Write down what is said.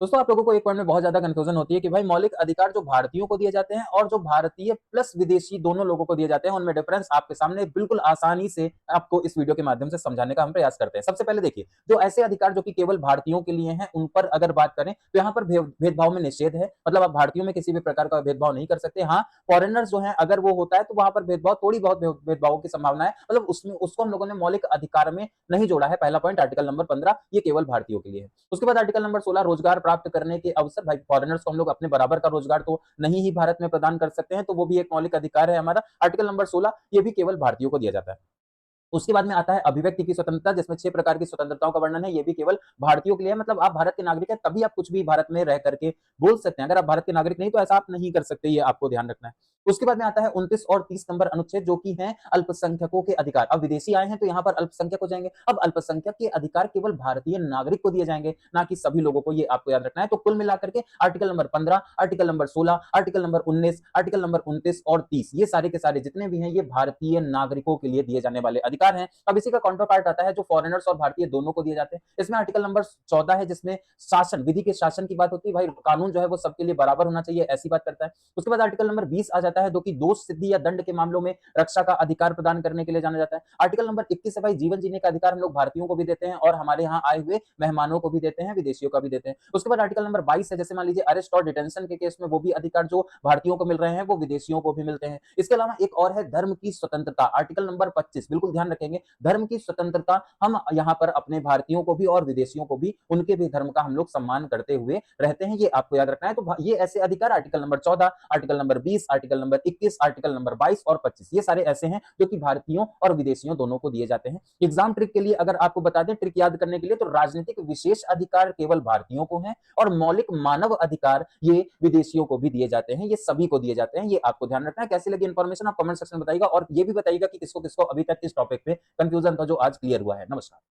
दोस्तों आप लोगों को एक पॉइंट में बहुत ज्यादा कंफ्यूजन होती है कि भाई मौलिक अधिकार जो भारतीयों को दिए जाते हैं और जो भारतीय प्लस विदेशी दोनों लोगों को दिए जाते हैं उनमें डिफरेंस आपके सामने बिल्कुल आसानी से आपको इस वीडियो के माध्यम से समझाने का हम प्रयास करते हैं। सबसे पहले देखिए, जो ऐसे अधिकार जो कि केवल भारतीयों के लिए हैं उन पर अगर बात करें तो यहाँ पर भेदभाव में निषेध है, मतलब आप भारतीयों में किसी भी प्रकार का भेदभाव नहीं कर सकते। हाँ, फॉरेनर्स जो है अगर वो होता है तो वहां पर भेदभाव, थोड़ी बहुत भेदभाव की संभावना है, मतलब उसमें उसको हम लोगों ने मौलिक अधिकार में नहीं जोड़ा है। पहला पॉइंट आर्टिकल नंबर 15 ये केवल भारतीयों के लिए है। उसके बाद आर्टिकल नंबर 16 रोजगार प्राप्त करने के अवसर, भाई फॉरेनर्स को हम लोग अपने बराबर का रोजगार तो नहीं ही भारत में प्रदान कर सकते हैं, तो वो भी एक मौलिक अधिकार है हमारा। आर्टिकल नंबर 16 ये भी केवल भारतीयों को दिया जाता है। उसके बाद में आता है अभिव्यक्ति की स्वतंत्रता, जिसमें 6 प्रकार की स्वतंत्रताओं का वर्णन है, ये भी केवल भारतीयों के लिए है। मतलब आप भारत के नागरिक हैं तभी आप कुछ भी भारत में रह करके बोल सकते हैं, अगर आप भारत के नागरिक नहीं तो ऐसा आप नहीं कर सकते, ये आपको ध्यान रखना है। उसके बाद में आता है 29 और 30 नंबर अनुच्छेद जो कि है अल्पसंख्यकों के अधिकार। अब विदेशी आए हैं तो यहाँ पर अल्पसंख्यक हो जाएंगे। अब अल्पसंख्यक के अधिकार केवल भारतीय नागरिक को दिए जाएंगे, ना कि सभी लोगों को, ये आपको याद रखना है। तो कुल मिलाकर के article number 15, article number 16, article number 19, article number 29 और 30 ये सारे के सारे जितने भी हैं ये भारतीय नागरिकों के लिए दिए जाने वाले अधिकार हैं। अब इसी का काउंटर पार्ट आता है जो फॉरेनर्स और भारतीय दोनों को दिए जाते हैं। इसमें आर्टिकल नंबर 14 है जिसमें शासन, विधि के शासन की बात होती है। भाई कानून जो है वो सबके लिए बराबर होना चाहिए, ऐसी बात करता है। उसके बाद आर्टिकल नंबर 20 आ जाता है जो कि दोष सिद्धि या दंड के मामलों में रक्षा का अधिकार प्रदान करने के लिए जाना जाता है। आर्टिकल नंबर 21 है भाई जीवन जीने का अधिकार हम लोग भारतीयों को भी देते हैं और हमारे यहाँ आए हुए मेहमानों को भी देते हैं, विदेशियों का भी देते हैं। उसके बाद आर्टिकल नंबर 22 है, जैसे मान लीजिए अरेस्ट और डिटेंशन के केस में वो भी अधिकार जो भारतीयों को मिल रहे हैं वो विदेशियों को भी मिलते हैं। इसके अलावा एक और है धर्म की स्वतंत्रता, आर्टिकल नंबर 25 बिल्कुल ध्यान रखेंगे, धर्म की स्वतंत्रता हम यहाँ पर अपने भारतीयों को भी और विदेशियों को भी उनके भी धर्म का हम लोग सम्मान करते हुए रहते हैं, ये आपको याद रखना है। तो ये ऐसे अधिकार article number 14, article number 20, article number 21, article number 22 और 25 ये सारे ऐसे हैं जो कि भारतीयों और विदेशियों दोनों को दिए जाते हैं। एग्जाम ट्रिक के लिए अगर आपको बता दें, ट्रिक याद करने के लिए, तो राजनीतिक विशेष अधिकार केवल भारतीयों को है और मौलिक मानव अधिकार ये विदेशियों को भी दिए जाते हैं, ये सभी को दिए जाते हैं, ये आपको ध्यान रखना है। कैसी लगी इन्फॉर्मेशन आप कमेंट सेक्शन में बताइएगा और ये भी बताइएगा कि किसको किसको अभी तक इस टॉपिक पे कंफ्यूजन था जो आज क्लियर हुआ है। नमस्कार।